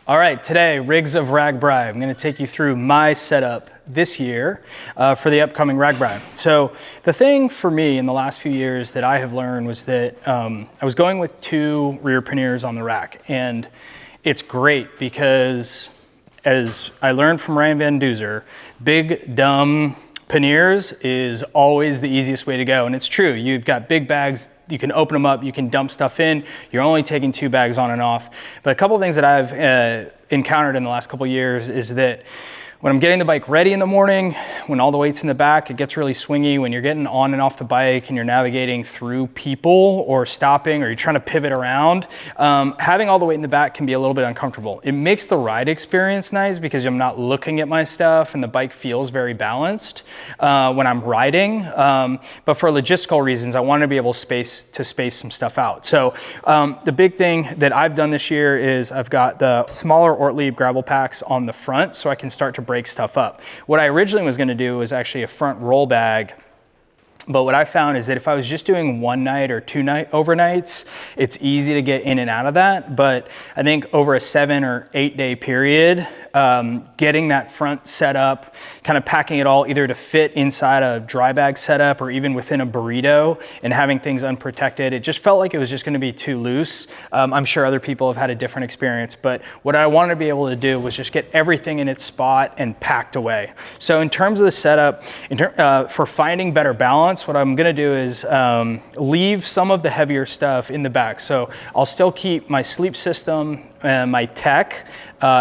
All right, today, Rigs of Ragbrai. I'm gonna take you through my setup this year for the upcoming Ragbrai. So the thing for me in the last few years that I have learned was that I was going with 2 rear panniers on the rack. And it's great because, as I learned from Ryan Van Duzer, big, dumb panniers is always the easiest way to go. And it's true, you've got big bags, you can open them up, you can dump stuff in, you're only taking 2 bags on and off. But a couple of things that I've encountered in the last couple of years is that when I'm getting the bike ready in the morning, when all the weight's in the back, it gets really swingy. When you're getting on and off the bike and you're navigating through people or stopping or you're trying to pivot around, having all the weight in the back can be a little bit uncomfortable. It makes the ride experience nice because I'm not looking at my stuff and the bike feels very balanced when I'm riding. But for logistical reasons, I want to be able to space some stuff out. So the big thing that I've done this year is I've got the smaller Ortlieb Gravel Packs on the front so I can start to break stuff up. What I originally was going to do was actually a front roll bag, but what I found is that if I was just doing 1 night or 2 overnights, it's easy to get in and out of that. But I think over a 7 or 8 day period, getting that front set up, kind of packing it all either to fit inside a dry bag setup or even within a burrito and having things unprotected, it just felt like it was just going to be too loose. I'm sure other people have had a different experience, but what I wanted to be able to do was just get everything in its spot and packed away. So in terms of the setup, for finding better balance, what I'm going to do is leave some of the heavier stuff in the back. So I'll still keep my sleep system and my tech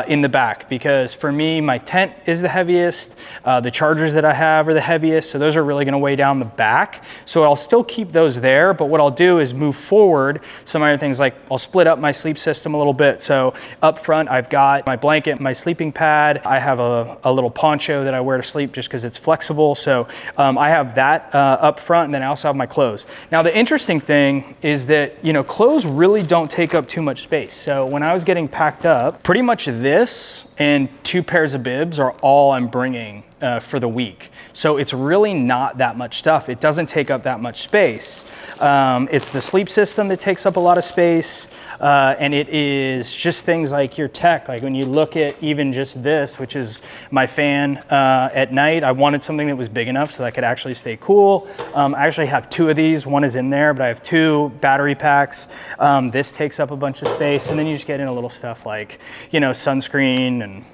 in the back, because for me, my tent is the heaviest, the chargers that I have are the heaviest, so those are really gonna weigh down the back. So I'll still keep those there, but what I'll do is move forward some other things, like I'll split up my sleep system a little bit. So up front, I've got my blanket, my sleeping pad, I have a little poncho that I wear to sleep just because it's flexible. So I have that up front, and then I also have my clothes. Now the interesting thing is that, you know, clothes really don't take up too much space. So when I was getting packed up, pretty much this and 2 pairs of bibs are all I'm bringing for the week. So it's really not that much stuff. It doesn't take up that much space. It's the sleep system that takes up a lot of space. And it is just things like your tech. Like when you look at even just this, which is my fan at night, I wanted something that was big enough so that I could actually stay cool. I actually have 2 of these. One is in there, but I have 2 battery packs. This takes up a bunch of space. And then you just get in a little stuff like, you know, sunscreen, and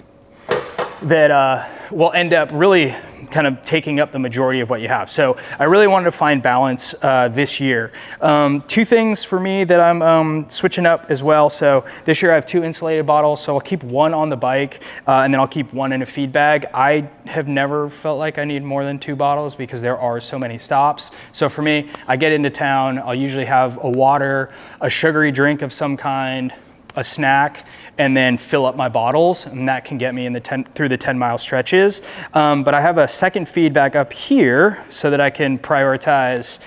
that will end up really kind of taking up the majority of what you have. So I really wanted to find balance this year. 2 things for me that I'm switching up as well. So this year I have 2 insulated bottles, so I'll keep 1 on the bike and then I'll keep 1 in a feed bag. I have never felt like I need more than 2 bottles because there are so many stops. So for me, I get into town, I'll usually have a water, a sugary drink of some kind, a snack, and then fill up my bottles, and that can get me in through the 10-mile stretches. But I have a second feed bag up here so that I can prioritize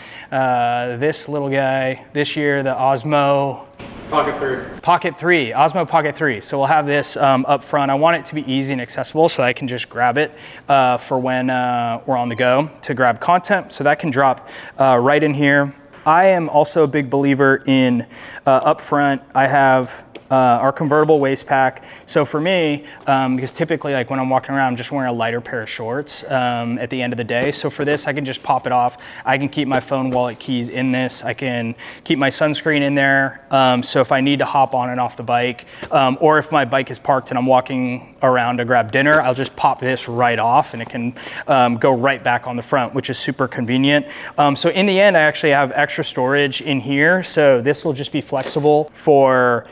this little guy. This year, the Osmo Pocket 3, Osmo Pocket 3. So we'll have this up front. I want it to be easy and accessible so I can just grab it for when we're on the go to grab content. So that can drop right in here. I am also a big believer in up front, I have our convertible waist pack. So for me, because typically like when I'm walking around, I'm just wearing a lighter pair of shorts at the end of the day. So for this, I can just pop it off. I can keep my phone, wallet, keys in this. I can keep my sunscreen in there. So if I need to hop on and off the bike, or if my bike is parked and I'm walking around to grab dinner, I'll just pop this right off and it can go right back on the front, which is super convenient. So in the end, I actually have extra storage in here. So this will just be flexible for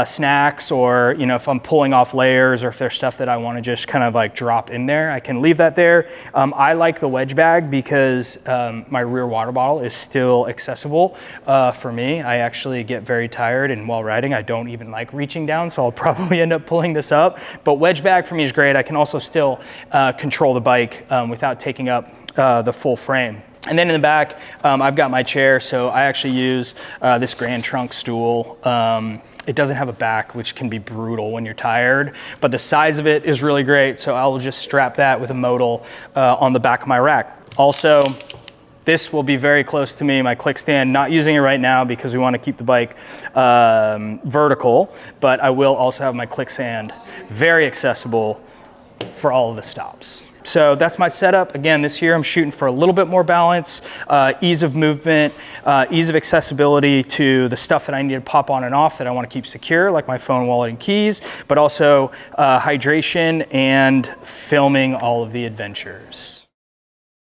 snacks, or, you know, if I'm pulling off layers, or if there's stuff that I want to just kind of like drop in there, I can leave that there. I like the wedge bag because my rear water bottle is still accessible for me. I actually get very tired, and while riding, I don't even like reaching down, so I'll probably end up pulling this up. But wedge bag for me is great. I can also still control the bike without taking up the full frame. And then in the back, I've got my chair, so I actually use this Grand Trunk stool. It doesn't have a back, which can be brutal when you're tired, but the size of it is really great. So I'll just strap that with a modal on the back of my rack. Also, This will be very close to me, my click stand. Not using it right now because we want to keep the bike vertical, but I will also have my click stand very accessible for all of the stops. So that's my setup. Again, this year I'm shooting for a little bit more balance, ease of movement, ease of accessibility to the stuff that I need to pop on and off that I want to keep secure, like my phone, wallet, and keys, but also hydration and filming all of the adventures.